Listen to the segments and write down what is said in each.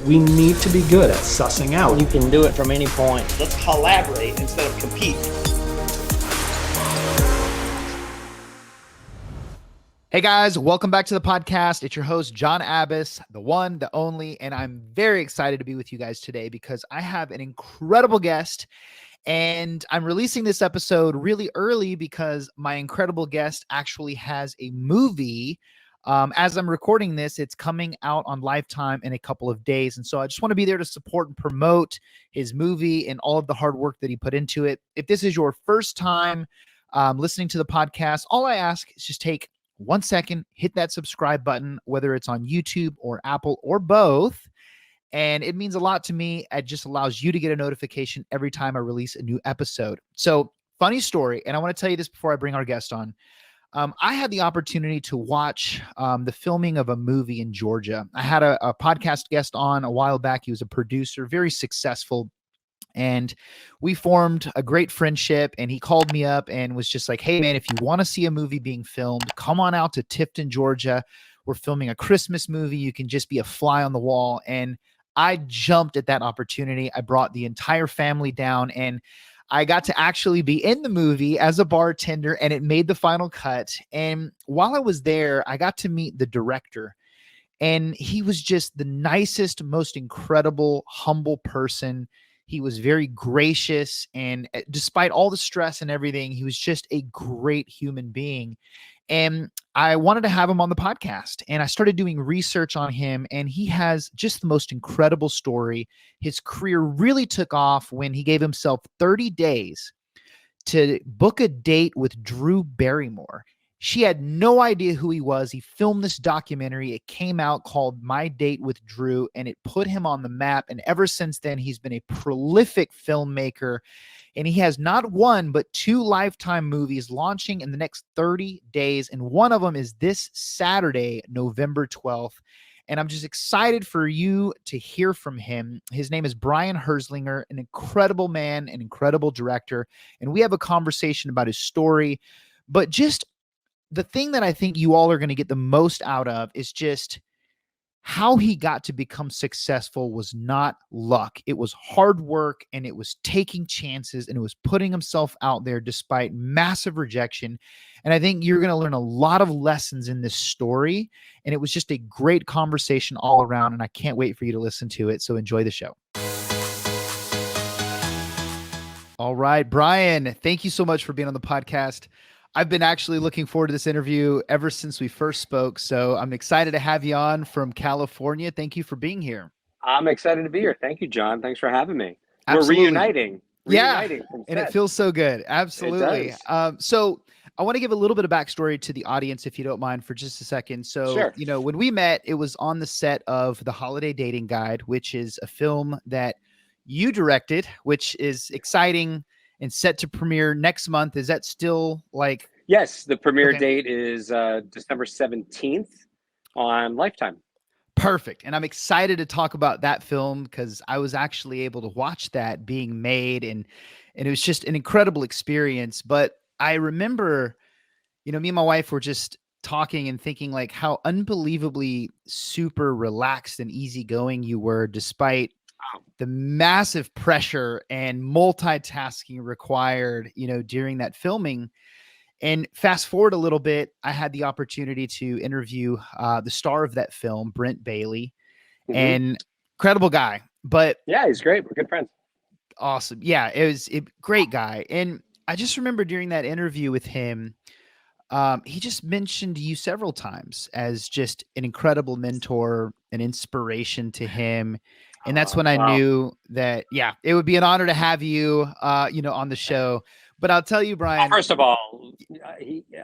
We need to be good at sussing out. You can do it from any point. Let's collaborate instead of compete. Hey guys, welcome back to the podcast. It's your host, John Abbas, the one, the only, and I'm very excited to be with you guys today because I have an incredible guest, and I'm releasing this episode really early because my incredible guest actually has a movie. As I'm recording this, it's coming out on Lifetime in a couple of days, and so I just want to be there to support and promote his movie and all of the hard work that he put into it. If this is your first time listening to the podcast, all I ask is just take 1 second, hit that subscribe button, whether it's on YouTube or Apple or both. And it means a lot to me. It just allows you to get a notification every time I release a new episode. So, funny story, and I want to tell you this before I bring our guest on. I had the opportunity to watch the filming of a movie in Georgia. I had a podcast guest on a while back. He was a producer, very successful. And we formed a great friendship, and he called me up and was just like, hey man, if you want to see a movie being filmed, come on out to Tifton, Georgia. We're filming a Christmas movie. You can just be a fly on the wall. And I jumped at that opportunity. I brought the entire family down, and I got to actually be in the movie as a bartender, and it made the final cut. And while I was there, I got to meet the director, and he was just the nicest, most incredible, humble person. He was very gracious, and despite all the stress and everything, he was just a great human being. And I wanted to have him on the podcast, and I started doing research on him, and he has just the most incredible story. His career really took off when he gave himself 30 days to book a date with Drew Barrymore. She had no idea who he was. He filmed this documentary. It came out called My Date with Drew, and it put him on the map. And ever since then, he's been a prolific filmmaker. And he has not one, but 2 Lifetime movies launching in the next 30 days. And one of them is this Saturday, November 12th. And I'm just excited for you to hear from him. His name is Brian Herzlinger, an incredible man, an incredible director. And we have a conversation about his story, but just the thing that I think you all are going to get the most out of is just how he got to become successful was not luck. It was hard work, and it was taking chances, and it was putting himself out there despite massive rejection. And I think you're going to learn a lot of lessons in this story. And it was just a great conversation all around, and I can't wait for you to listen to it. So enjoy the show. All right, Brian, thank you so much for being on the podcast. I've been actually looking forward to this interview ever since we first spoke. So I'm excited to have you on from California. Thank you for being here. I'm excited to be here. Thank you, John. Thanks for having me. Absolutely. We're reuniting. Yeah, from and set. it feels so good. Absolutely. So I want to give a little bit of backstory to the audience, if you don't mind, for just a second. So, Sure. You know, when we met, it was on the set of The Holiday Dating Guide, which is a film that you directed, which is exciting and set to premiere next month. Is that still like? Yes, the premiere date is December 17th on Lifetime. Perfect. And I'm excited to talk about that film because I was actually able to watch that being made, and it was just an incredible experience. But I remember, you know, me and my wife were just talking and thinking like how unbelievably super relaxed and easygoing you were despite the massive pressure and multitasking required, you know, during that filming. And fast forward a little bit, I had the opportunity to interview the star of that film, Brent Bailey, and incredible guy. But yeah, he's great. We're good friends. Awesome. Yeah, it was a great guy. And I just remember during that interview with him, he just mentioned you several times as just an incredible mentor, an inspiration to him. And that's when I knew that, yeah, it would be an honor to have you, you know, on the show. But I'll tell you, Brian. Well, first of all,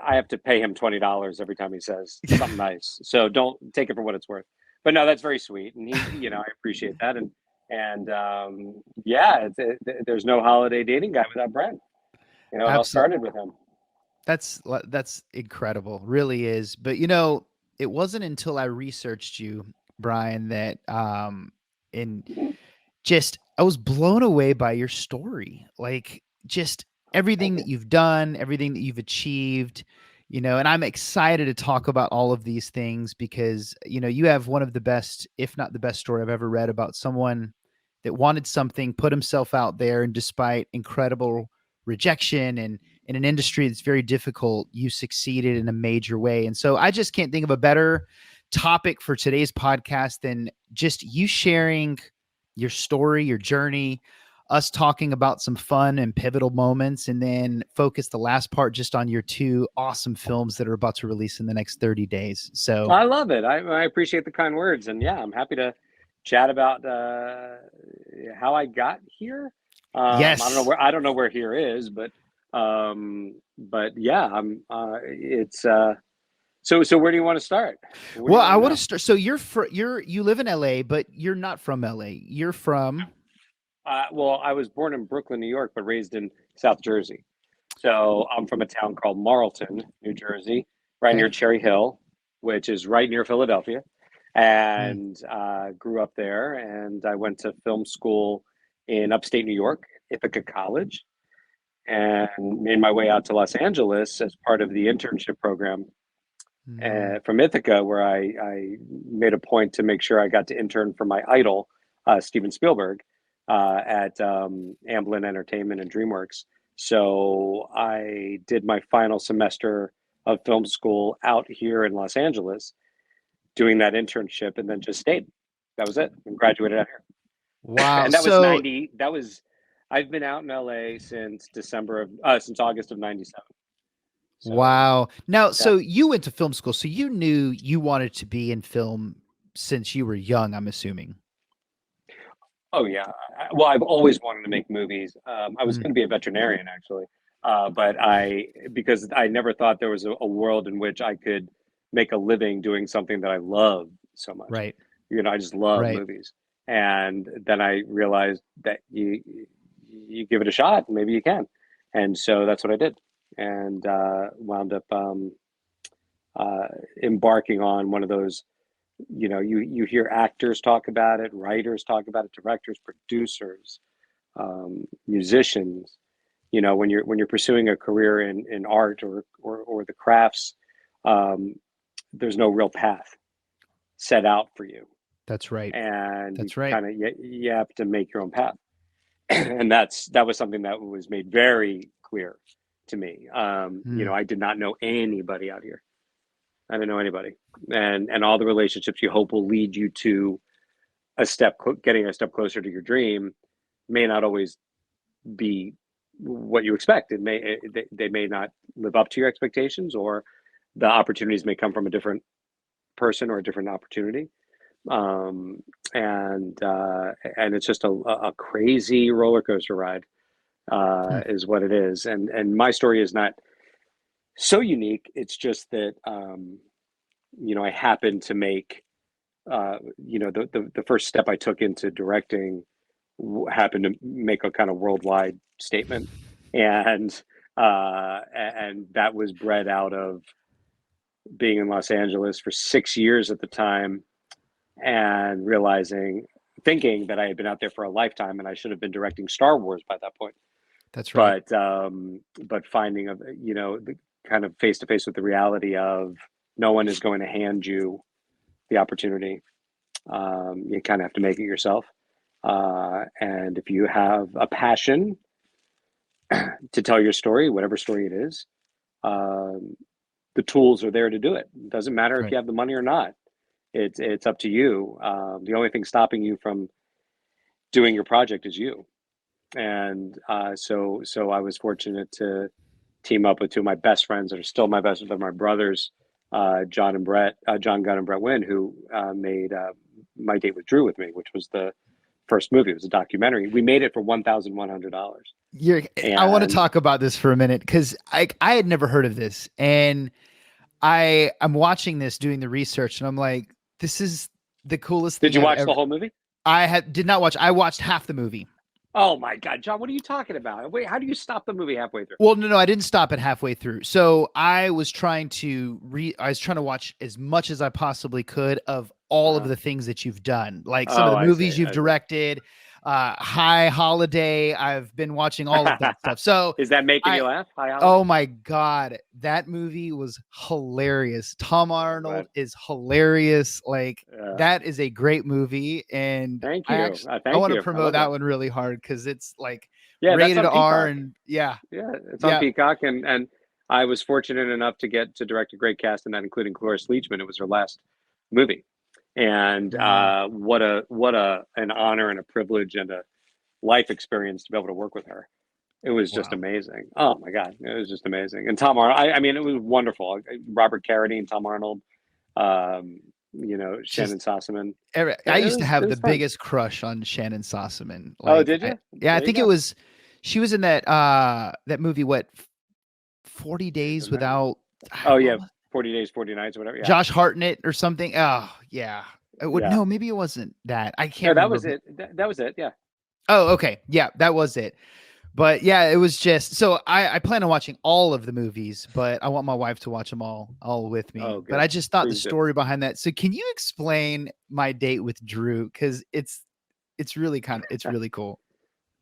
I have to pay him $20 every time he says something nice. So don't take it for what it's worth. But no, that's very sweet, and he, you know, I appreciate that. And yeah, there's no holiday dating guy without Brent. You know, it all started with him. That's incredible, really is. But you know, it wasn't until I researched you, Brian, that and just I was blown away by your story. Like just everything that you've done, everything that you've achieved, And I'm excited to talk about all of these things because, you have one of the best, if not the best story I've ever read about someone that wanted something, put himself out there, and despite incredible rejection and in an industry that's very difficult, you succeeded in a major way. And so I just can't think of a better topic for today's podcast than just you sharing your story, your journey, us talking about some fun and pivotal moments, and then focus the last part just on your two awesome films that are about to release in the next 30 days. So I love it. I appreciate the kind words, and yeah, I'm happy to chat about how I got here. Yes. I don't know where here is, but yeah, it's so where do you want to start? Well, I want to start. So you live in LA, but you're not from LA. You're from. Well, I was born in Brooklyn, New York, but raised in South Jersey. So I'm from a town called Marlton, New Jersey, right near Cherry Hill, which is right near Philadelphia. And grew up there. And I went to film school in upstate New York, Ithaca College, and made my way out to Los Angeles as part of the internship program from Ithaca, where I made a point to make sure I got to intern for my idol, Steven Spielberg, at Amblin Entertainment and DreamWorks. So I did my final semester of film school out here in Los Angeles, doing that internship, and then just stayed. That was it. And graduated out here. Wow. And that was 90. I've been out in LA since since August of 97. So, wow. Now, so you went to film school, so you knew you wanted to be in film since you were young, I'm assuming. Oh yeah. Well, I've always wanted to make movies. I was going to be a veterinarian actually, but because I never thought there was a world in which I could make a living doing something that I love so much. Right. I just love movies, and then I realized that you give it a shot, maybe you can, and so that's what I did, and wound up embarking on one of those. You hear actors talk about it, writers talk about it, directors, producers, musicians. When you're pursuing a career in art or the crafts, there's no real path set out for you. That's right. And that's right. Kind of you have to make your own path, and that was something that was made very clear to me. I did not know anybody out here. I didn't know anybody, and all the relationships you hope will lead you to getting a step closer to your dream may not always be what you expect. They may not live up to your expectations, or the opportunities may come from a different person or a different opportunity. And it's just a crazy roller coaster ride, is what it is. And my story is not so unique. It's just that, I happened to make, the first step I took into directing happened to make a kind of worldwide statement. And that was bred out of being in Los Angeles for 6 years at the time, and thinking that I had been out there for a lifetime and I should have been directing Star Wars by that point. That's right. But finding the kind of face to face with the reality of no one is going to hand you the opportunity. You kind of have to make it yourself. And if you have a passion to tell your story, whatever story it is, the tools are there to do it. It doesn't matter if you have the money or not. It's up to you. The only thing stopping you from doing your project is you. And so I was fortunate to team up with two of my best friends that are still my best, they're my brothers, John Gunn and Brett Wynn, who made My Date with Drew with me, which was the first movie. It was a documentary. We made it for $1,100. I want to talk about this for a minute because I had never heard of this, and I'm watching this, doing the research, and I'm like, this is the coolest thing. Did you watch the whole movie? Did not watch. I watched half the movie. Oh my God, John, what are you talking about? Wait, how do you stop the movie halfway through? Well, no, I didn't stop it halfway through. So I was trying to watch as much as I possibly could of all of the things that you've done, like some of the movies you've directed, High Holiday. I've been watching all of that stuff. So Is that making I you laugh? Hi, Alan? oh my God, that movie was hilarious. Tom Arnold is hilarious. Like that is a great movie. And Thank I you. actually, I Thank want to you. I promote love that that. one really hard because it's like Yeah, that's rated on R Peacock. and yeah. Yeah, it's on Peacock, and I was fortunate enough to get to direct a great cast in that, including Cloris Leachman. It was her last movie, and what a an honor and a privilege and a life experience to be able to work with her. It was just Wow. amazing. Oh my God, it was just amazing. And Tom Arnold, I mean, it was wonderful. Robert Carradine, Tom Arnold, Just Shannon Sossaman. I It used to was have it the was fun. biggest crush on Shannon Sossaman. Oh, Like, did you? yeah, I There you think it go. was she was in that movie. What 40 Days Without? Oh What yeah, was 40 Days, 40 Nights, whatever. Yeah, Josh Hartnett or something? Oh yeah, it would yeah. no, maybe it wasn't that. I No, can't that remember. was it. That was it. Yeah. Oh, okay, yeah, that was it. But yeah, it was just so I plan on watching all of the movies, but I want my wife to watch them all with me. Oh, But good. I just thought the Please do. story behind that. So can you explain My Date with Drew? Because it's really it's really cool.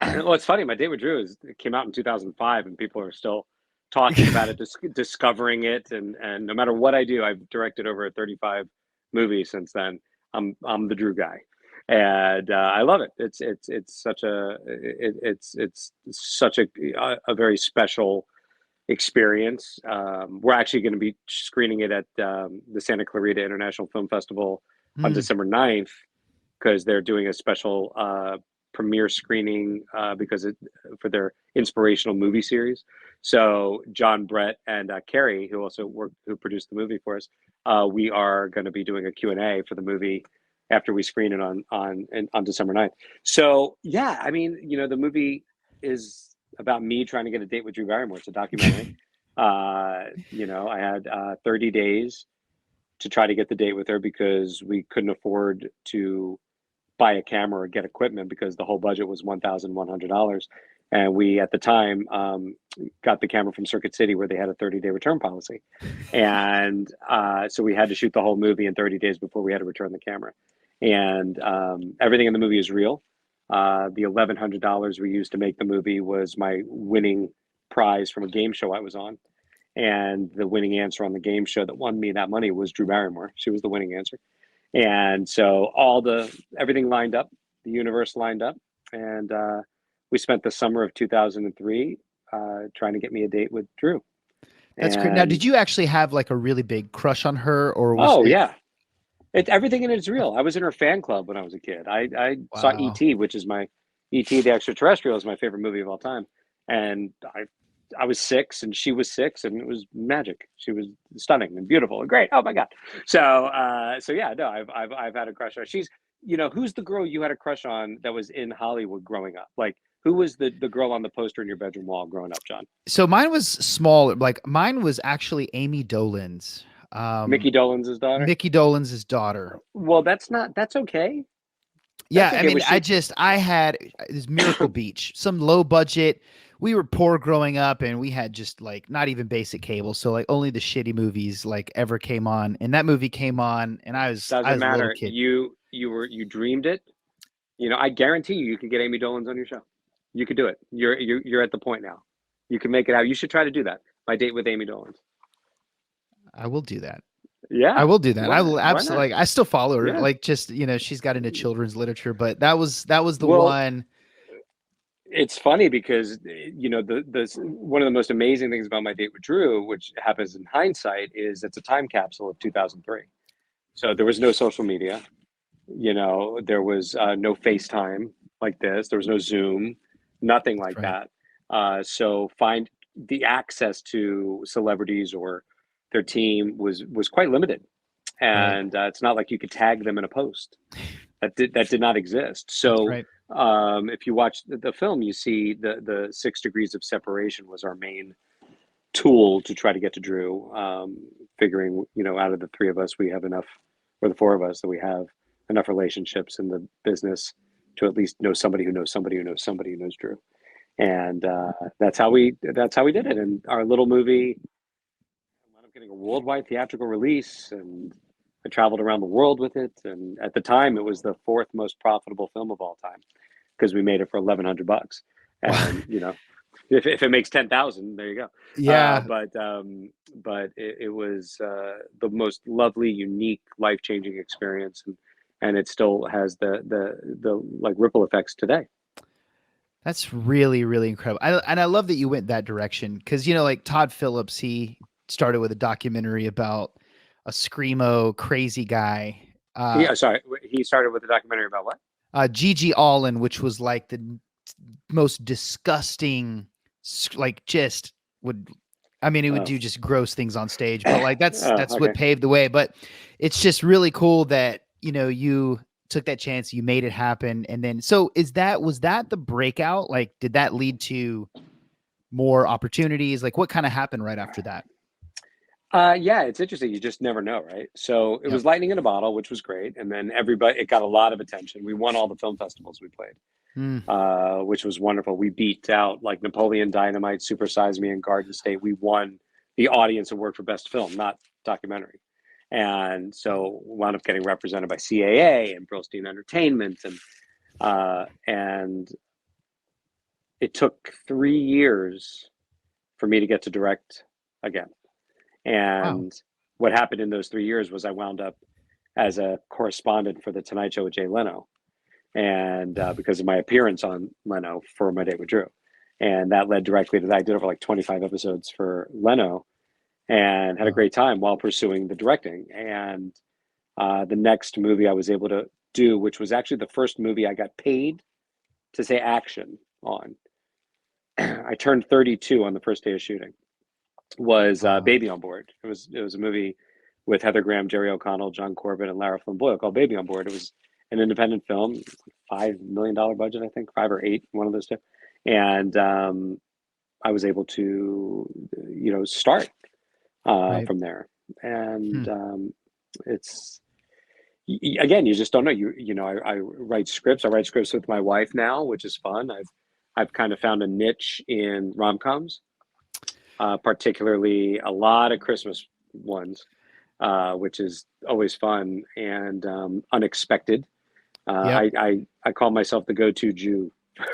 Well, it's funny. My Date with Drew it came out in 2005, and people are still talking about it, discovering it, and no matter what I do, I've directed over 35 movies since then. I'm the Drew guy, and I love it. It's such it's such a very special experience. We're actually going to be screening it at the Santa Clarita International Film Festival on Hmm. December 9th because they're doing a special premiere screening for their inspirational movie series. So John Brett and Carrie, who produced the movie for us, we are going to be doing a Q&A for the movie after we screen it on December 9th. So yeah, I mean, the movie is about me trying to get a date with Drew Barrymore. It's a documentary. I had 30 days to try to get the date with her because we couldn't afford to buy a camera or get equipment because the whole budget was $1,100. And we, at the time, got the camera from Circuit City where they had a 30-day return policy. And so we had to shoot the whole movie in 30 days before we had to return the camera. And everything in the movie is real. The $1,100 we used to make the movie was my winning prize from a game show I was on. And the winning answer on the game show that won me that money was Drew Barrymore. She was the winning answer. And so everything lined up, the universe lined up, and we spent the summer of 2003 trying to get me a date with Drew. That's great. Now, And did you actually have like a really big crush on her, or was oh it? yeah, everything in it is real. I was in her fan club when I was a kid. I saw Wow. E.T., which is E.T. the Extraterrestrial is my favorite movie of all time, and I was 6 and she was 6 and it was magic. She was stunning and beautiful and great. Oh my God. So yeah, no, I've had a crush on her. Who's the girl you had a crush on that was in Hollywood growing up? Like who was the girl on the poster in your bedroom wall growing up, John? So mine was smaller. Like mine was actually Amy Dolan's. Mickey Dolenz' daughter? Mickey Dolan's daughter. Well, that's okay. Yeah, That's I okay. mean, Was she I had this Miracle Beach, some low budget. We were poor growing up, and we had just like not even basic cable, so like only the shitty movies like ever came on. And that movie came on, and I doesn't was a little matter. kid. You dreamed it. I guarantee you could get Amy Dolenz on your show. You could do it. You're at the point now. You can make it out. You should try to do that. My date with Amy Dolenz. I will do that. I Yeah. will do that. I will Why not? absolutely. Like, I still follow her. Yeah. Like, just she's got into children's literature, but that was the Well, one. it's funny because the one of the most amazing things about my date with Drew, which happens in hindsight, is it's a time capsule of 2003. So there was no social media. There was no FaceTime like this. There was no Zoom, nothing like Right. that. So find the access to celebrities or their team was quite limited, Right. and it's not like you could tag them in a post. That did not exist. That's So right. if you watch the film, you see the 6 degrees of separation was our main tool to try to get to Drew. Figuring out of the 3 of us, we have enough, or the 4 of us, that we have enough relationships in the business to at least know somebody who knows somebody who knows somebody who knows Drew. And that's how we did it. And our little movie wound up getting a worldwide theatrical release, and I traveled around the world with it. And at the time, it was the 4th most profitable film of all time. because we made it for $1,100. And if it makes 10,000, there you go. Yeah. But it was the most lovely, unique, life-changing experience, and it still has the like ripple effects today. That's really, really incredible. And I love that you went that direction because, like Todd Phillips, he started with a documentary about a screamo crazy guy. Sorry. He started with a documentary about what? Gigi Allen, which was like the most disgusting, like just would, I mean, it would do just gross things on stage, but like that's Okay. what paved the way. But it's just really cool that, you took that chance, you made it happen. And then, so was that the breakout? Like, did that lead to more opportunities? Like what kind of happened right after that? Yeah, it's interesting. You just never know, right? So it was lightning in a bottle, which was great. And then it got a lot of attention. We won all the film festivals we played, which was wonderful. We beat out like Napoleon Dynamite, Super Size Me, and Garden State. We won the audience award for best film, not documentary. And so wound up getting represented by CAA and Brillstein Entertainment. And it took 3 years for me to get to direct again. And what happened in those 3 years was I wound up as a correspondent for The Tonight Show with Jay Leno, and because of my appearance on Leno for My Date with Drew. And that led directly to that. I did over like 25 episodes for Leno and had a great time while pursuing the directing. And the next movie I was able to do, which was actually the first movie I got paid to say action on. I turned 32 on the first day of shooting. Was Baby on Board. It was a movie with Heather Graham, Jerry O'Connell, John Corbett, and Lara Flynn Boyle called Baby on Board. It was an independent film, $5 million budget, I think, 5 or 8, one of those two. And I was able to, start from there. And it's, again, you just don't know. I write scripts. I write scripts with my wife now, which is fun. I've kind of found a niche in rom-coms. Particularly a lot of Christmas ones, which is always fun and unexpected. I call myself the go-to Jew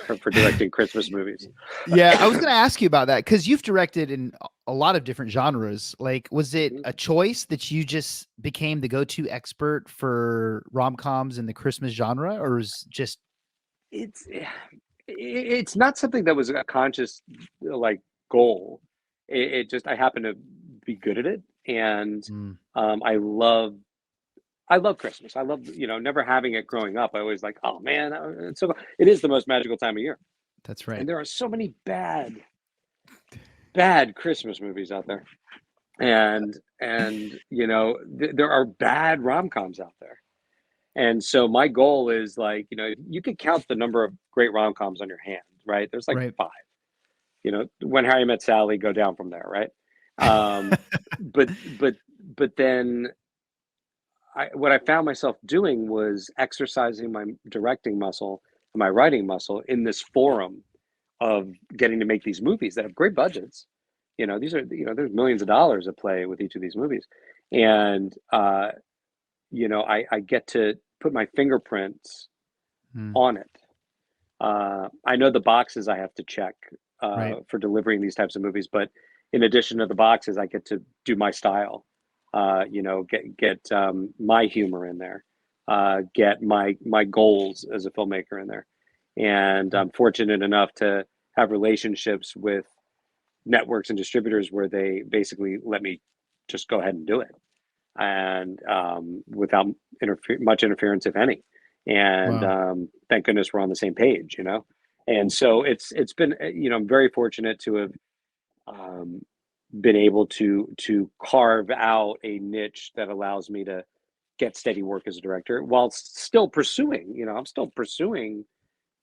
for directing Christmas movies. Yeah, I was going to ask you about that because you've directed in a lot of different genres. Like, was it a choice that you just became the go-to expert for rom-coms in the Christmas genre, or was just? It's not something that was a conscious like goal. It just, I happen to be good at it. And I love Christmas. I love, never having it growing up. I always like, oh man, it is the most magical time of year. That's right. And there are so many bad Christmas movies out there. And there are bad rom-coms out there. And so my goal is like, you could count the number of great rom-coms on your hand, right? There's like 5. When Harry Met Sally, go down from there, right? But then what I found myself doing was exercising my directing muscle and my writing muscle in this forum of getting to make these movies that have great budgets. These are, there's millions of dollars at play with each of these movies. And, I get to put my fingerprints on it. I know the boxes I have to check for delivering these types of movies, but in addition to the boxes, I get to do my style, get my humor in there, get my goals as a filmmaker in there. And I'm fortunate enough to have relationships with networks and distributors where they basically let me just go ahead and do it. And without much interference, if any. And thank goodness we're on the same page, And so it's been, I'm very fortunate to have been able to carve out a niche that allows me to get steady work as a director while still pursuing, I'm still pursuing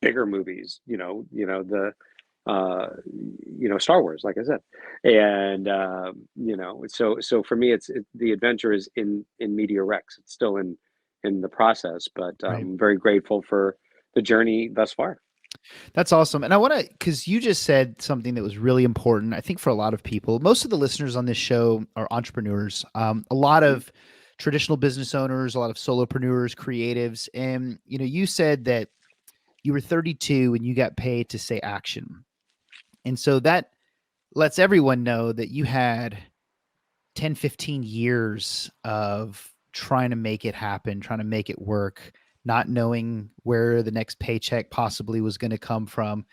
bigger movies, Star Wars, like I said. And, so for me, the adventure is in media rex. It's still in the process, but I'm very grateful for the journey thus far. That's awesome. And I want to, because you just said something that was really important, I think, for a lot of people. Most of the listeners on this show are entrepreneurs, a lot of traditional business owners, a lot of solopreneurs, creatives. And, you said that, you were 32 and you got paid to say action. And so that lets everyone know that you had 10, 15 years of trying to make it happen, trying to make it work, not knowing where the next paycheck possibly was going to come from.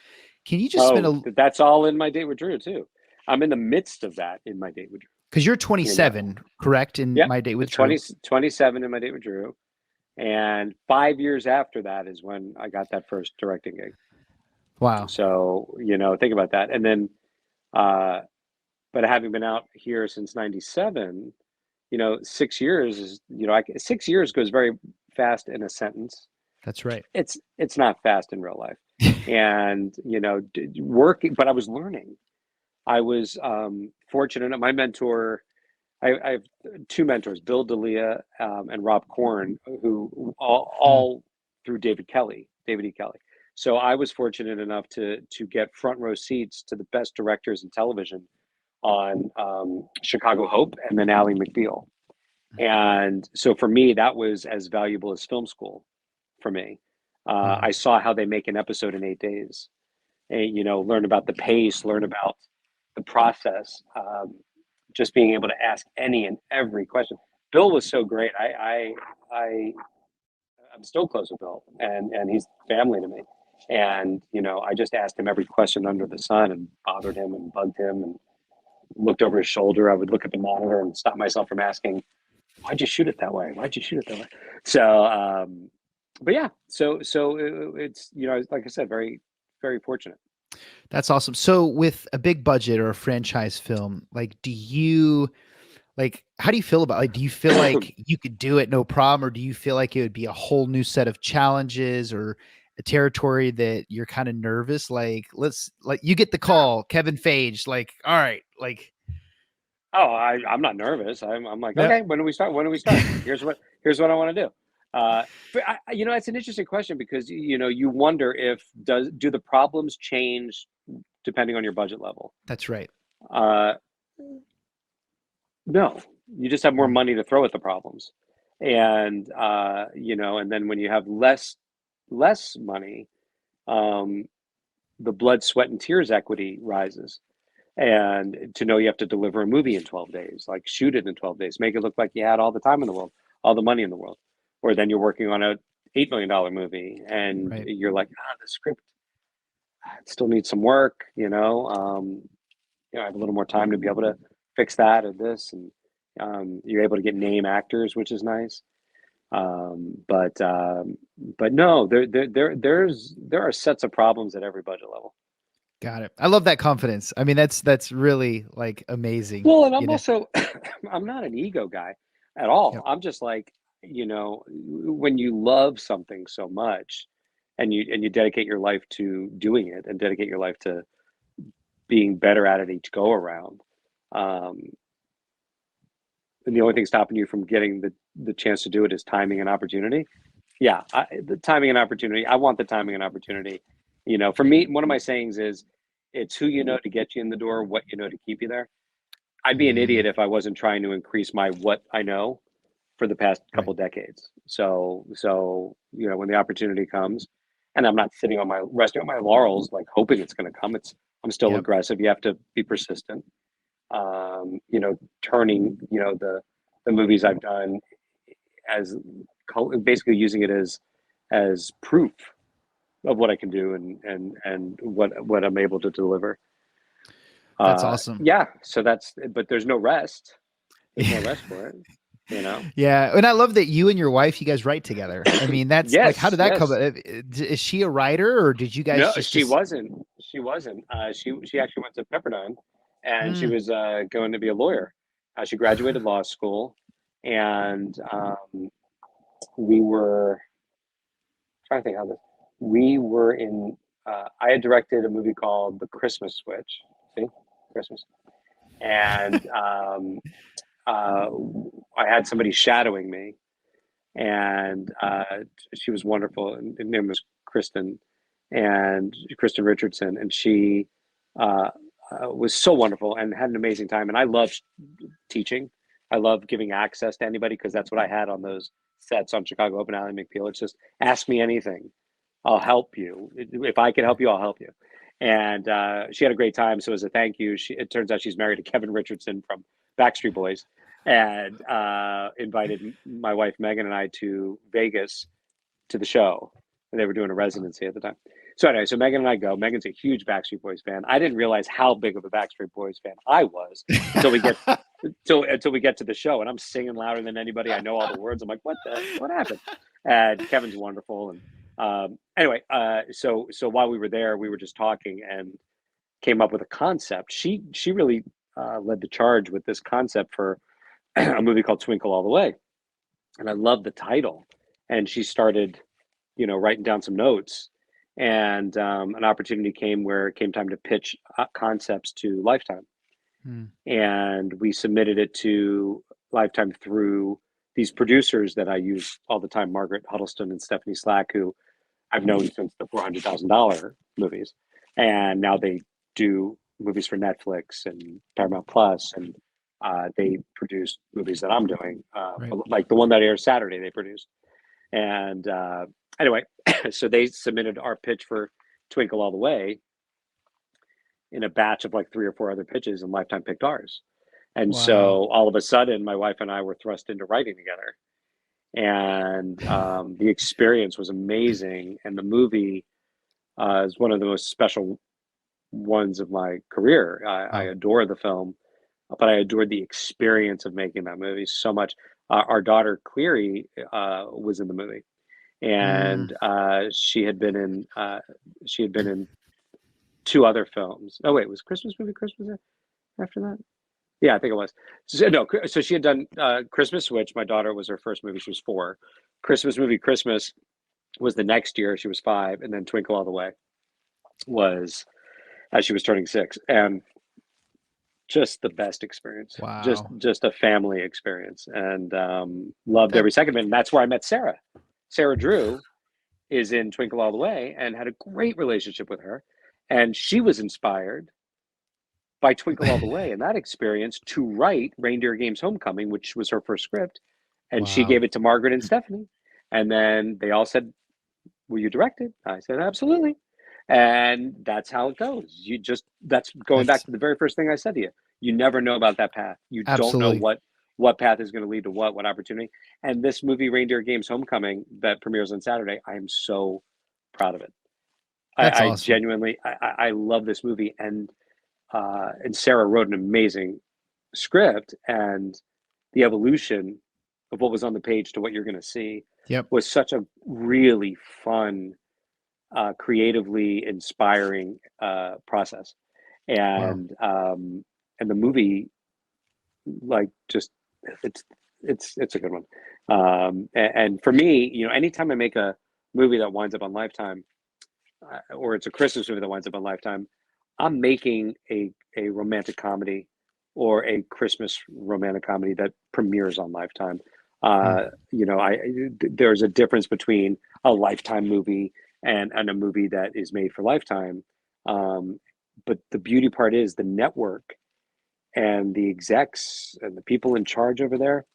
Can you just spend that's all in My Date with Drew too. I'm in the midst of that in My Date with Drew. because you're 27, correct? In My Date with Drew. 27 in My Date with Drew. And 5 years after that is when I got that first directing gig. Wow. So, think about that. And then, but having been out here since 97, 6 years is, 6 years goes very fast in a sentence. That's right. It's not fast in real life. And, working, but I was learning. I was fortunate. My mentor, I have two mentors, Bill D'Elia and Rob Korn, who all through David E. Kelly. So I was fortunate enough to get front row seats to the best directors in television on Chicago Hope and then Ally McBeal. And so for me, that was as valuable as film school for me. I saw how they make an episode in 8 days, and, learn about the pace, learn about the process, just being able to ask any and every question. Bill was so great. I'm still close with Bill, and he's family to me. And, I just asked him every question under the sun and bothered him and bugged him and looked over his shoulder. I would look at the monitor and stop myself from asking, why'd you shoot it that way? Why'd you shoot it that way? So, but yeah, so it's, like I said, very, very fortunate. That's awesome. So with a big budget or a franchise film, how do you feel about, do you feel like you could do it no problem? Or do you feel like it would be a whole new set of challenges or a territory that you're kind of nervous? You get the call, Kevin Feige, all right, Oh, I'm not nervous. I'm like, no. okay, when do we start? Here's what I want to do. But it's an interesting question because, you wonder do the problems change depending on your budget level? That's right. No, you just have more money to throw at the problems. And, and then when you have less money, the blood, sweat, and tears equity rises. And to know you have to deliver a movie in 12 days, like shoot it in 12 days, make it look like you had all the time in the world, all the money in the world. Or then you're working on a $8 million movie and you're like, the script still needs some work, I have a little more time to be able to fix that or this. And you're able to get name actors, which is nice. But no, there are sets of problems at every budget level. Got it. I love that confidence. I mean, that's really amazing. Well, and I'm also, I'm not an ego guy at all. Yep. I'm just like, when you love something so much and you dedicate your life to doing it and dedicate your life to being better at it each go around. And the only thing stopping you from getting the chance to do it is timing and opportunity. Yeah. The timing and opportunity. I want the timing and opportunity. For me, one of my sayings is, it's who you know to get you in the door, what you know to keep you there. I'd be an idiot if I wasn't trying to increase my what I know for the past couple decades. So when the opportunity comes, and I'm not resting on my laurels, hoping it's going to come. I'm still aggressive. You have to be persistent. Turning the movies I've done as basically using it as proof of what I can do and what I'm able to deliver. That's awesome. Yeah. So but there's no rest. There's no rest for it, Yeah. And I love that you and your wife, you guys write together. I mean, that's yes, how did that yes. come? Is she a writer or did you guys No, she wasn't. She actually went to Pepperdine and she was going to be a lawyer. She graduated law school and we were trying to think how this. We were in, I had directed a movie called The Christmas Switch. See? Christmas. And I had somebody shadowing me. And she was wonderful. And her name was Kristen Richardson. And she was so wonderful and had an amazing time. And I love teaching. I love giving access to anybody because that's what I had on those sets on Chicago Open, Ally McBeal. It's just ask me anything. I'll help you. If I can help you, I'll help you. And she had a great time. So as a thank you, it turns out she's married to Kevin Richardson from Backstreet Boys, and invited my wife Megan and I to Vegas to the show. And they were doing a residency at the time. So anyway, so Megan and I go. Megan's a huge Backstreet Boys fan. I didn't realize how big of a Backstreet Boys fan I was until we get until we get to the show, and I'm singing louder than anybody. I know all the words. I'm like, what happened? And Kevin's wonderful. And anyway, so while we were there, we were just talking and came up with a concept. She really led the charge with this concept for a movie called Twinkle All the Way, and I loved the title. And she started, writing down some notes, and an opportunity came where it came time to pitch concepts to Lifetime. And we submitted it to Lifetime through these producers that I use all the time, Margaret Huddleston and Stephanie Slack, who I've known since the $400,000 movies. And now they do movies for Netflix and Paramount Plus, and they produce movies that I'm doing, like the one that airs Saturday, they produced. And anyway, so they submitted our pitch for Twinkle All the Way in a batch of like 3 or 4 other pitches, and Lifetime picked ours. And so all of a sudden, my wife and I were thrust into writing together. And the experience was amazing. And the movie is one of the most special ones of my career. I adore the film, but I adored the experience of making that movie so much. Our daughter Cleary was in the movie, and she had been in 2 other films. Oh wait, was Christmas after that? Yeah, I think it was. So she had done Christmas Switch. My daughter was her first movie. She was 4. Christmas was the next year. She was 5, and then Twinkle All the Way was as she was turning 6, and just the best experience. Wow. Just a family experience, and loved every second of it. And that's where I met Sarah. Sarah Drew is in Twinkle All the Way, and had a great relationship with her. And she was inspired by Twinkle All the Way and that experience to write Reindeer Games Homecoming, which was her first script. And she gave it to Margaret and Stephanie. And then they all said, will you direct it? I said, absolutely. And that's how it goes. That's going back to the very first thing I said to you. You never know about that path. You don't know what path is going to lead to what opportunity. And this movie, Reindeer Games Homecoming, that premieres on Saturday, I am so proud of it. I awesome. Genuinely, I love this movie, and Sarah wrote an amazing script, and the evolution of what was on the page to what you're going to see was such a really fun, creatively inspiring process, and the movie, like, just it's a good one, and for me, anytime I make a movie that winds up on Lifetime, or it's a Christmas movie that winds up on Lifetime, I'm making a romantic comedy or a Christmas romantic comedy that premieres on Lifetime. There's a difference between a Lifetime movie and a movie that is made for Lifetime. But the beauty part is the network and the execs and the people in charge over there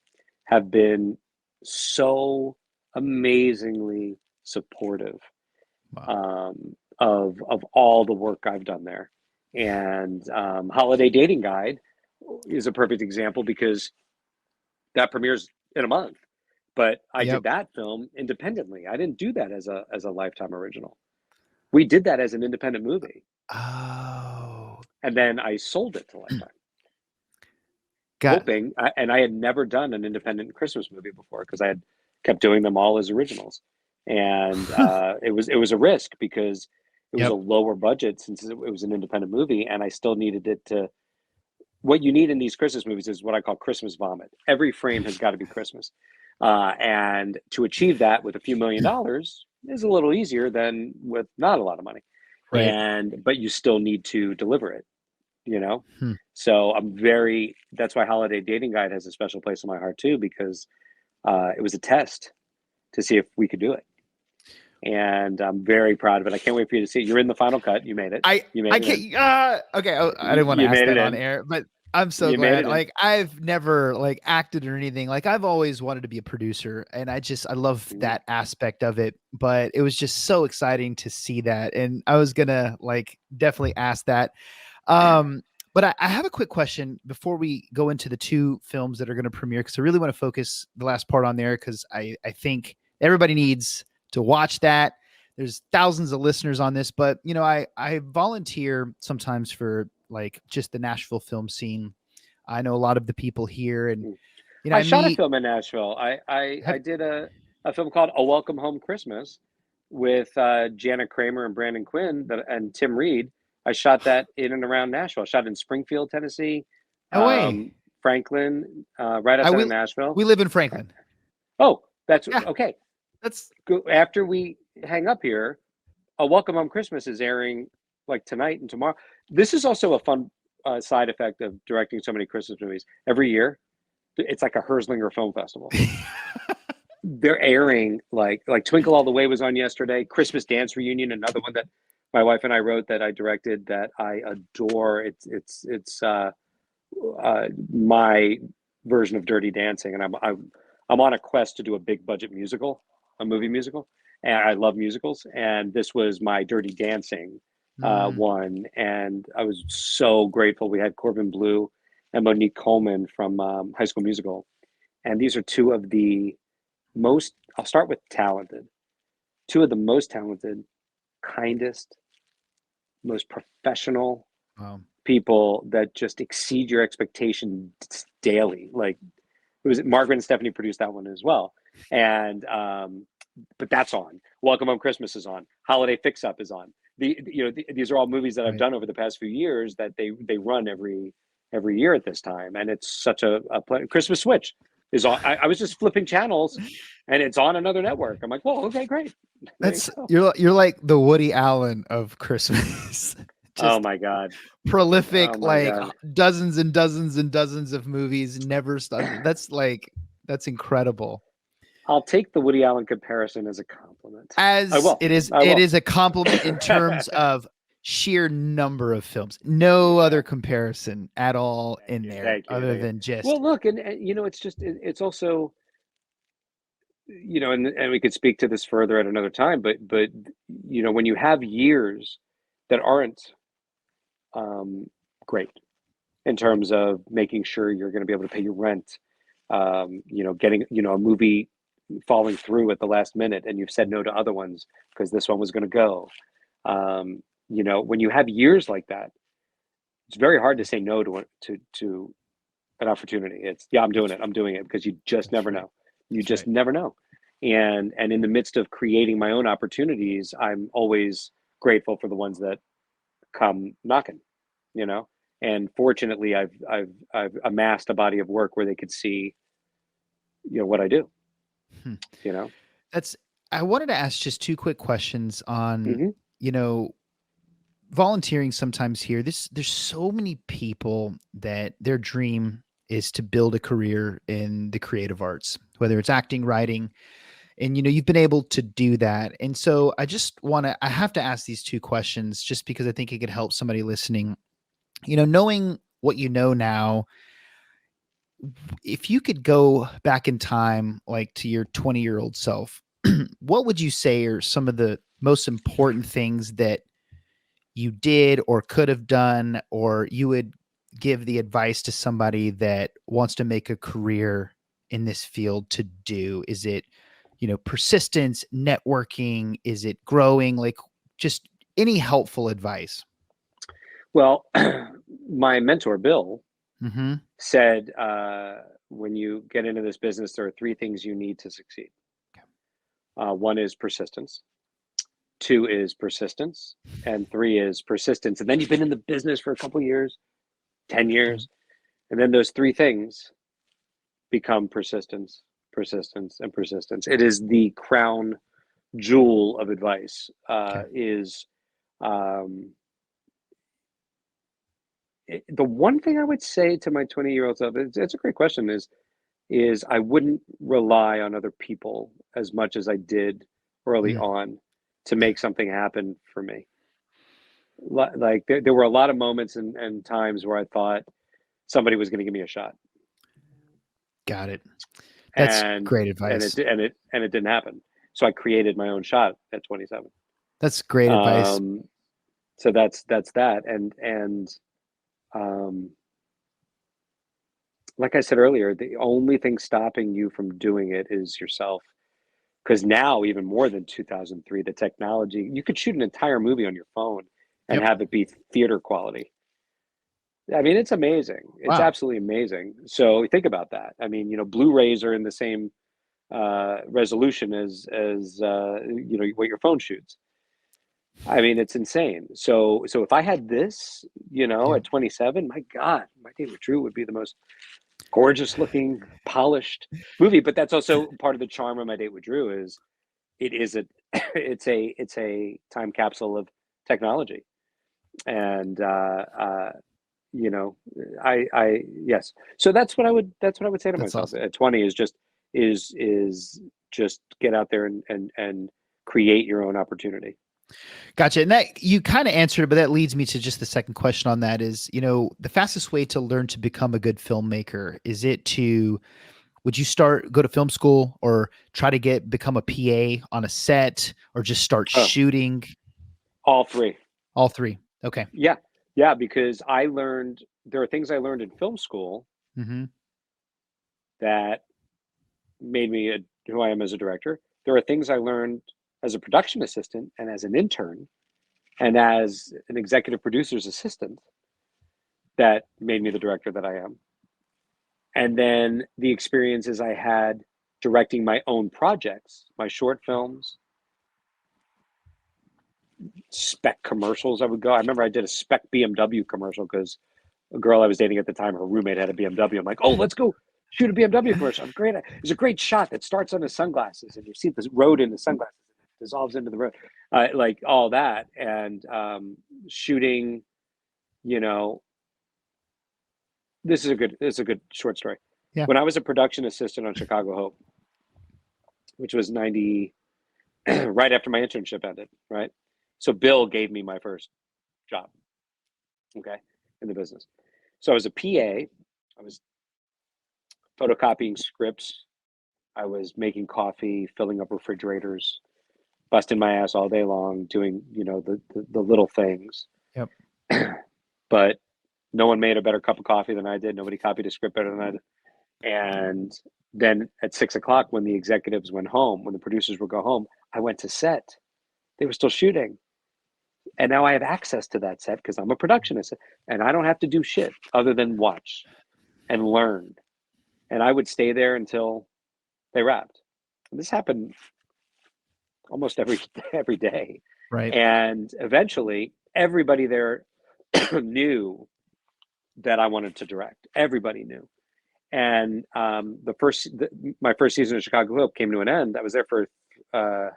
have been so amazingly supportive of all the work I've done there. And Holiday Dating Guide is a perfect example, because that premieres in a month, but I did that film independently. I didn't do that as a Lifetime original. We did that as an independent movie. Oh. And then I sold it to Lifetime. Hoping, and I had never done an independent Christmas movie before, because I had kept doing them all as originals. And it was a risk, because it was a lower budget, since it was an independent movie, and I still needed it to. What you need in these Christmas movies is what I call Christmas vomit. Every frame has got to be Christmas, and to achieve that with a few $1 million is a little easier than with not a lot of money. Right. But you still need to deliver it, So that's why Holiday Dating Guide has a special place in my heart too, because it was a test to see if we could do it. And I'm very proud of it. I can't wait for you to see it. You're in the final cut. You made it. Okay. I didn't want to ask that on air, but I'm so You made glad. it in. Like I've never like acted or anything. Like I've always wanted to be a producer and I love Mhm. that aspect of it, but it was just so exciting to see that. And I was gonna like definitely ask that. But I have a quick question before we go into the two films that are going to premiere, because I really want to focus the last part on there because I think everybody needs to watch that. There's thousands of listeners on this, but you know, I volunteer sometimes for like just the Nashville film scene. I know a lot of the people here, and you know, I I shot a meet. film in Nashville. I Have, did a film called A Welcome Home Christmas with Janet Kramer and Brandon Quinn and Tim Reed. I shot that in and around Nashville. I shot in Springfield, Tennessee, no way. Franklin, right I outside of will. Nashville. We live in Franklin. Oh, that's Yeah, okay. that's After we hang up here, A Welcome Home Christmas is airing like tonight and tomorrow. This is also a fun side effect of directing so many Christmas movies. Every year, it's like a Herzlinger Film Festival. They're airing like Twinkle All the Way was on yesterday. Christmas Dance Reunion, another one that my wife and I wrote that I directed that I adore. It's my version of Dirty Dancing, and I'm on a quest to do a big budget musical, a movie musical, and I love musicals. And this was my Dirty Dancing mm, one, and I was so grateful. We had Corbin Bleu and Monique Coleman from High School Musical, and these are two of the most. I'll start with talented. Two of the most talented, kindest, most professional wow. people that just exceed your expectations daily. Like it was Margaret and Stephanie produced that one as well. And but that's on. Welcome Home Christmas is on. Holiday Fix Up is on. These are all movies that I've Right. done over the past few years that they run every year at this time, and it's such a Christmas Switch is on. I was just flipping channels, and it's on another network. I'm like, well, okay, great. There you That's go. you're like the Woody Allen of Christmas. Oh Just my god. prolific, Oh my like god. dozens and dozens and dozens of movies, never stop. That's incredible. I'll take the Woody Allen comparison as a compliment. I As will. I it will. is a compliment in terms of sheer number of films. No Yeah. other comparison at all Thank in you. there Thank you. other Thank you. than just Well, look, and it's just it's also and we could speak to this further at another time, but when you have years that aren't um, great in terms of making sure you're going to be able to pay your rent, getting a movie falling through at the last minute, and you've said no to other ones because this one was going to go. When you have years like that, it's very hard to say no to an opportunity. It's yeah, I'm doing that's it. I'm doing it because you just that's never right. know. You That's just right. never know. And in the midst of creating my own opportunities, I'm always grateful for the ones that come knocking, you know. And fortunately, I've amassed a body of work where they could see, what I do, Hmm. you know. That's I wanted to ask just two quick questions on, Hmm. you know, volunteering sometimes here. There's so many people that their dream is to build a career in the creative arts, whether it's acting, writing, and you know, you've been able to do that. And so I have to ask these two questions just because I think it could help somebody listening. You know, knowing what you know now, if you could go back in time like to your 20-year-old self, what would you say are some of the most important things that you did or could have done, or you would give the advice to somebody that wants to make a career in this field to do? Is it, you know, persistence, networking? Is it growing? Like just any helpful advice? Well, my mentor Bill Mm-hmm. said, when you get into this business, there are three things you need to succeed. One is persistence. Two is persistence, and three is persistence. And then you've been in the business for a couple years, 10 Okay. years, and then those three things become persistence, persistence, and persistence. It is the crown jewel of advice. Okay. Is um, The one thing I would say to my 20-year-old self? It's a great question. Is I wouldn't rely on other people as much as I did early Mm, on to make something happen for me. Like there were a lot of moments and times where I thought, somebody was going to give me a shot. Got it. That's great advice. And it didn't happen. So I created my own shot at 27. That's great advice. So that's that. And like I said earlier, the only thing stopping you from doing it is yourself. Because now, even more than 2003, the technology, you could shoot an entire movie on your phone and have it be theater quality. I mean, it's amazing. It's absolutely amazing. So think about that. I mean, Blu-rays are in the same resolution as what your phone shoots. I mean, it's insane. So if I had this, at 27, my God, My Date with Drew would be the most gorgeous looking, polished movie. But that's also part of the charm of My Date with Drew is it's a time capsule of technology. And yes. So that's what I would say to myself at 20 is just get out there and create your own opportunity. Gotcha. And that you kind of answered it, but that leads me to just the second question on that is, the fastest way to learn to become a good filmmaker, would you go to film school or try to become a PA on a set or just start shooting? All three. All three. Okay. Yeah. Yeah. Because there are things I learned in film school that made me who I am as a director. There are things I learned as a production assistant and as an intern and as an executive producer's assistant that made me the director that I am. And then the experiences I had directing my own projects, my short films, spec commercials. I remember I did a spec BMW commercial because a girl I was dating at the time, her roommate had a BMW. I'm like, oh, let's go shoot a BMW commercial. Great. It's a great shot that starts on the sunglasses and you see this road in the sunglasses. Dissolves into the road, like all that, and shooting. This is a good short story. Yeah. When I was a production assistant on Chicago Hope, which was 90, right after my internship ended, right? So Bill gave me my first job, okay, in the business. So I was a PA. I was photocopying scripts. I was making coffee, filling up refrigerators. Busting my ass all day long, doing the little things. Yep. But no one made a better cup of coffee than I did. Nobody copied a script better than I did. And then at 6 o'clock, when the executives went home, when the producers would go home, I went to set. They were still shooting, and now I have access to that set because I'm a production assistant, and I don't have to do shit other than watch and learn. And I would stay there until they wrapped. And this happened almost every day. Right. And eventually everybody there knew that I wanted to direct. Everybody knew. And my first season of Chicago Hope came to an end. I was there for the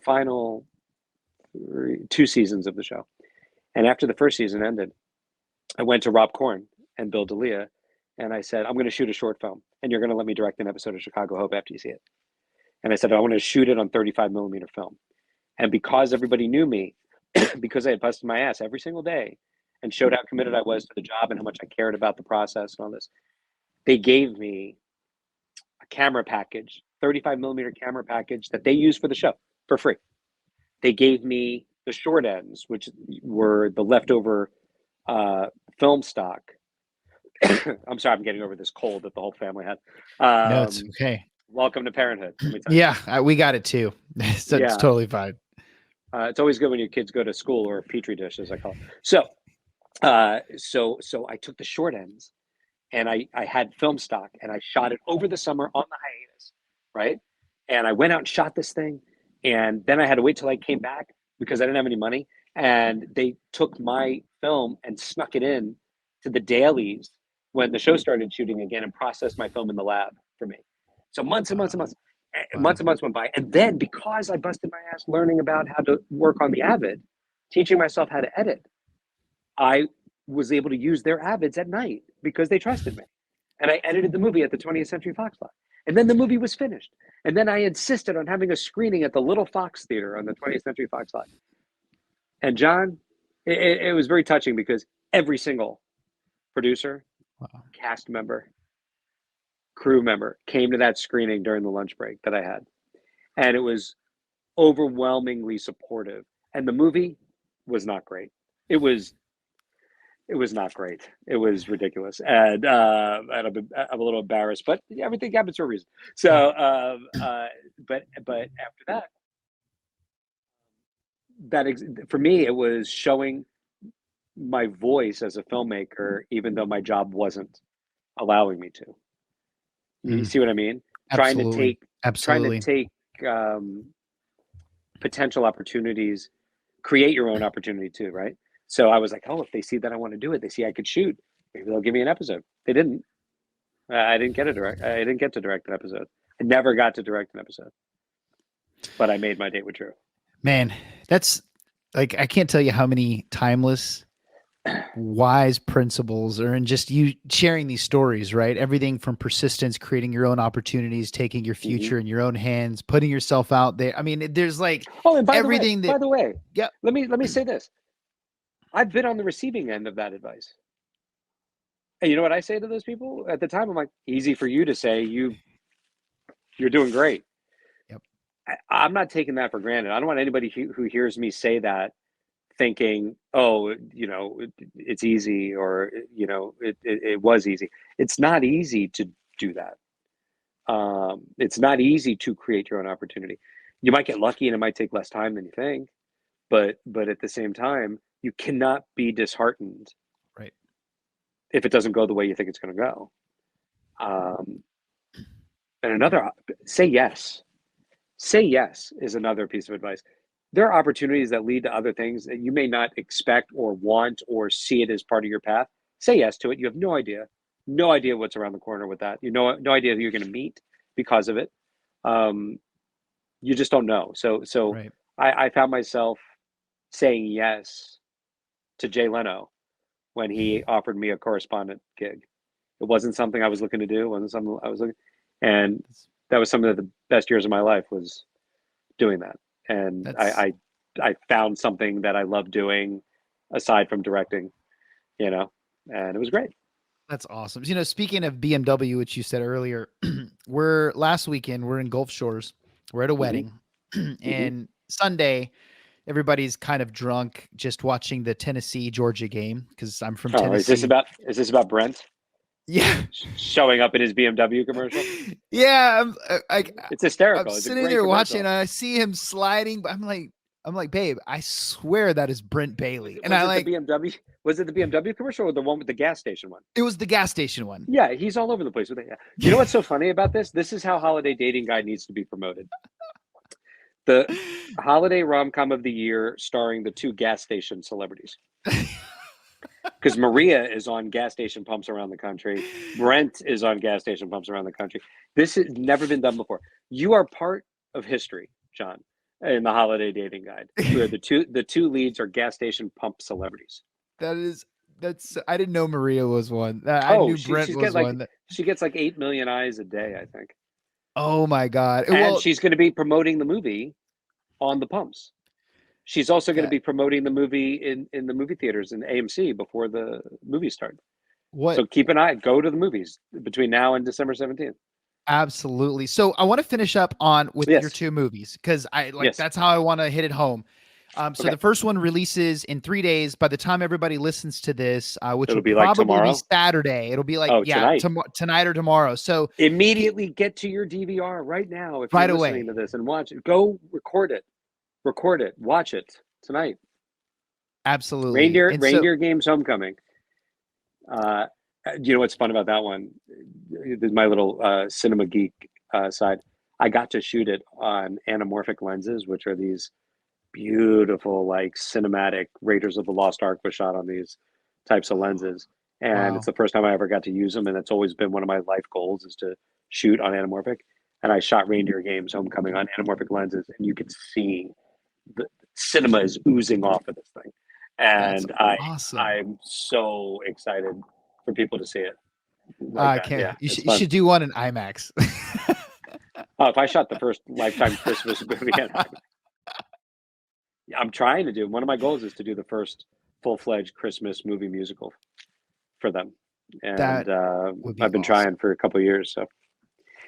final 2 seasons of the show. And after the first season ended, I went to Rob Korn and Bill D'Elia and I said, I'm going to shoot a short film and you're going to let me direct an episode of Chicago Hope after you see it. And I said, I want to shoot it on 35 millimeter film. And because everybody knew me, because I had busted my ass every single day and showed how committed I was to the job and how much I cared about the process and all this, they gave me a camera package, 35 millimeter camera package that they used for the show for free. They gave me the short ends, which were the leftover film stock. I'm sorry, I'm getting over this cold that the whole family had. No, it's okay. Welcome to parenthood. We got it too. So it's totally fine. It's always good when your kids go to school, or a petri dish, as I call it. So I took the short ends, and I had film stock, and I shot it over the summer on the hiatus, right? And I went out and shot this thing, and then I had to wait till I came back because I didn't have any money, and they took my film and snuck it in to the dailies when the show started shooting again and processed my film in the lab for me. So months and months and months went by. And then because I busted my ass learning about how to work on the Avid, teaching myself how to edit, I was able to use their Avids at night because they trusted me. And I edited the movie at the 20th Century Fox lot. And then the movie was finished. And then I insisted on having a screening at the Little Fox Theater on the 20th Century Fox lot. And John, it was very touching because every single producer Wow. cast member, crew member came to that screening during the lunch break that I had. And it was overwhelmingly supportive. And the movie was not great. It was not great. It was ridiculous, and I'm a little embarrassed, but everything happens for a reason. So, but after that, for me, it was showing my voice as a filmmaker, even though my job wasn't allowing me to. You see what I mean? Absolutely. Trying to Absolutely. take potential opportunities, create your own opportunity too, right? So I was like, oh, if they see that I want to do it, they see I could shoot, maybe they'll give me an episode. They didn't. I didn't get I didn't get to direct an episode. I never got to direct an episode, but I made my date with Drew. Man, that's like, I can't tell you how many timeless, wise principles are in just you sharing these stories, right? Everything from persistence, creating your own opportunities, taking your future in your own hands, putting yourself out there. I mean, there's like Oh, and everything by the way, yeah. let me say this. I've been on the receiving end of that advice. And you know what I say to those people at the time? I'm like, easy for you to say. You're doing great. Yep. I'm not taking that for granted. I don't want anybody who hears me say that thinking, oh, it's easy, or it was easy. It's not easy to do that. It's not easy to create your own opportunity. You might get lucky and it might take less time than you think, but at the same time, you cannot be disheartened, Right, if it doesn't go the way you think it's going to go. And say yes. Say yes is another piece of advice. There are opportunities that lead to other things that you may not expect or want or see it as part of your path. Say yes to it. You have no idea what's around the corner with that. No idea who you're going to meet because of it. You just don't know. So right. I found myself saying yes to Jay Leno when he offered me a correspondent gig. It wasn't something I was looking to do. It wasn't something I was looking, and that was some of the best years of my life was doing that. And That's I found something that I love doing aside from directing, and it was great. That's awesome. Speaking of BMW, which you said earlier, last weekend, we're in Gulf Shores. We're at a Mm-hmm. wedding. And Sunday, everybody's kind of drunk just watching the Tennessee Georgia game because I'm from Oh, Tennessee. is this about Brent? Yeah. Showing up in his BMW commercial? Yeah. It's hysterical. I'm It's a sitting great there commercial. watching and I see him sliding, but I'm like, babe, I swear that is Brent Bailey. The BMW? Was it the BMW commercial or the one with the gas station one? It was the gas station one. Yeah, he's all over the place with it. You know what's so funny about this? This is how Holiday Dating Guide needs to be promoted. The Holiday Rom-Com of the Year starring the two gas station celebrities. Because Maria is on gas station pumps around the country. Brent is on gas station pumps around the country. This has never been done before. You are part of history, John, in the Holiday Dating Guide, where the two leads are gas station pump celebrities. That's I didn't know Maria was one. I knew Brent was one. She gets like 8 million eyes a day, I think. Oh my God. And she's going to be promoting the movie on the pumps. She's also going to be promoting the movie in the movie theaters in AMC before the movies start. So keep an eye. Go to the movies between now and December 17th. Absolutely. So I want to finish up with your two movies because that's how I want to hit it home. So the first one releases in 3 days. By the time everybody listens to this, which will probably be Saturday, it'll be tonight or tomorrow. So immediately get to your DVR right now if you're listening to this and watch it. Go record it, watch it tonight. Absolutely. Reindeer Games Homecoming. You know what's fun about that one? This is my little cinema geek side. I got to shoot it on anamorphic lenses, which are these beautiful, like cinematic Raiders of the Lost Ark was shot on these types of lenses. And it's the first time I ever got to use them. And it's always been one of my life goals is to shoot on anamorphic. And I shot Reindeer Games Homecoming on anamorphic lenses. And you could see the cinema is oozing off of this thing. And I'm so excited for people to see it. I can't. Yeah, you should do one in IMAX. If I shot the first Lifetime Christmas movie in IMAX. I'm trying to do. One of my goals is to do the first full-fledged Christmas movie musical for them. and would be I've been awesome. trying for a couple of years. So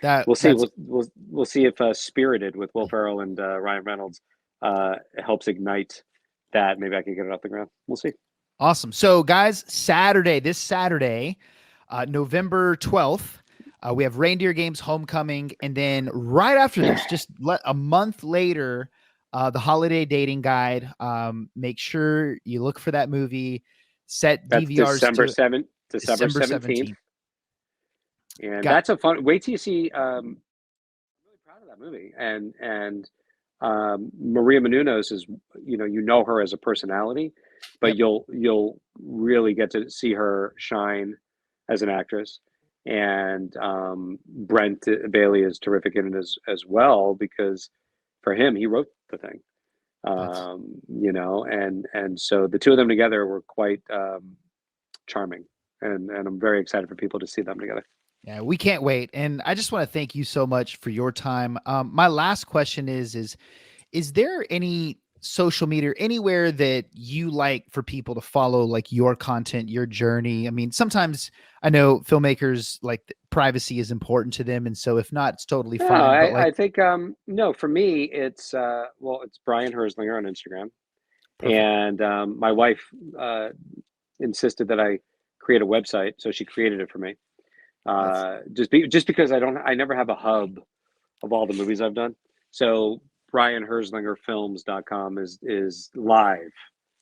That we'll see. that's We'll see if Spirited with Will Ferrell and Ryan Reynolds helps ignite that. Maybe I can get it off the ground. We'll see. awesome. So guys, this Saturday, November 12th, we have Reindeer Games Homecoming, and then right after this, just a month later, the Holiday Dating Guide. Make sure you look for that movie. Set That's DVRs December to 7th, December 17th. And that's a fun. Wait till you see. I'm really proud of that movie, and Maria Menounos is, you know her as a personality, but Yep. you'll really get to see her shine as an actress. And Brent Bailey is terrific in it as well, because for him, he wrote the thing. And so the two of them together were quite charming, and I'm very excited for people to see them together. Yeah, we can't wait. And I just want to thank you so much for your time. My last question is there any social media, anywhere that you like for people to follow, like your content, your journey? I mean, sometimes I know filmmakers privacy is important to them. And so if not, it's totally No, fine. But I think no, for me it's it's Brian Herzlinger on Instagram. perfect. And my wife insisted that I create a website, so she created it for me. Just because I never have a hub of all the movies I've done. So BrianHerzlingerFilms.com is live.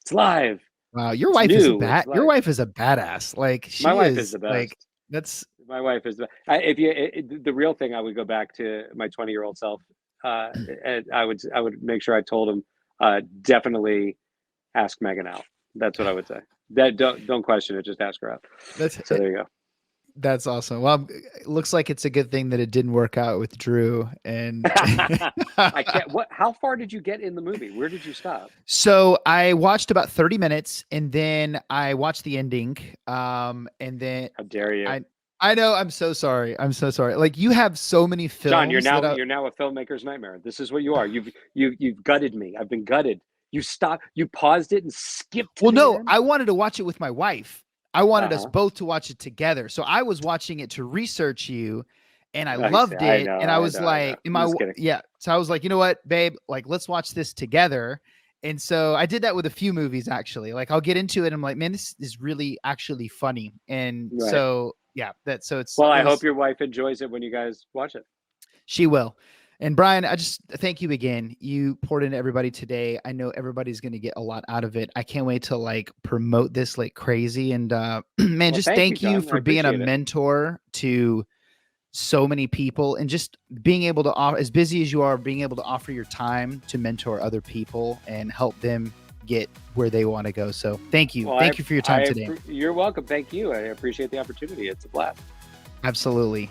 It's live. Wow, your It's wife is new. It's your live. wife is a badass. Like My she wife is the like best. that's My wife is the. The real thing, I would go back to my 20-year-old self, and I would make sure I told him, definitely ask Megan out. That's what I would say. That don't question it. Just ask her out. So there you go. That's awesome. Well, it looks like it's a good thing that it didn't work out with Drew. And I can't. How far did you get in the movie? Where did you stop? So I watched about 30 minutes, and then I watched the ending. And then How dare you? I know. I'm so sorry. I'm so sorry. Like, you have so many films. John, you're now a filmmaker's nightmare. This is what you are. You've gutted me. I've been gutted. You stopped. You paused it and skipped. To Well, the no, end? I wanted to watch it with my wife. I wanted us Uh-huh. both to watch it together. So I was watching it to research you, and I I see. loved I it. know, And I I was know, I like, know. I'm just kidding. yeah. So I was like, you know what, babe, like, let's watch this together. And so I did that with a few movies, actually. Like, I'll get into it. I'm like, man, this is really actually funny. And Right. so, yeah, Well, I hope your wife enjoys it when you guys watch it. She will. And Brian, I just thank you again. You poured into everybody today. I know everybody's going to get a lot out of it. I can't wait to promote this like crazy. And man, just thank you John. for I being a appreciate it. mentor to so many people, and just being able to offer, as busy as you are, being able to offer your time to mentor other people and help them get where they want to go. So thank you. Well, Thank you for your time today. You're welcome. Thank you. I appreciate the opportunity. It's a blast. Absolutely.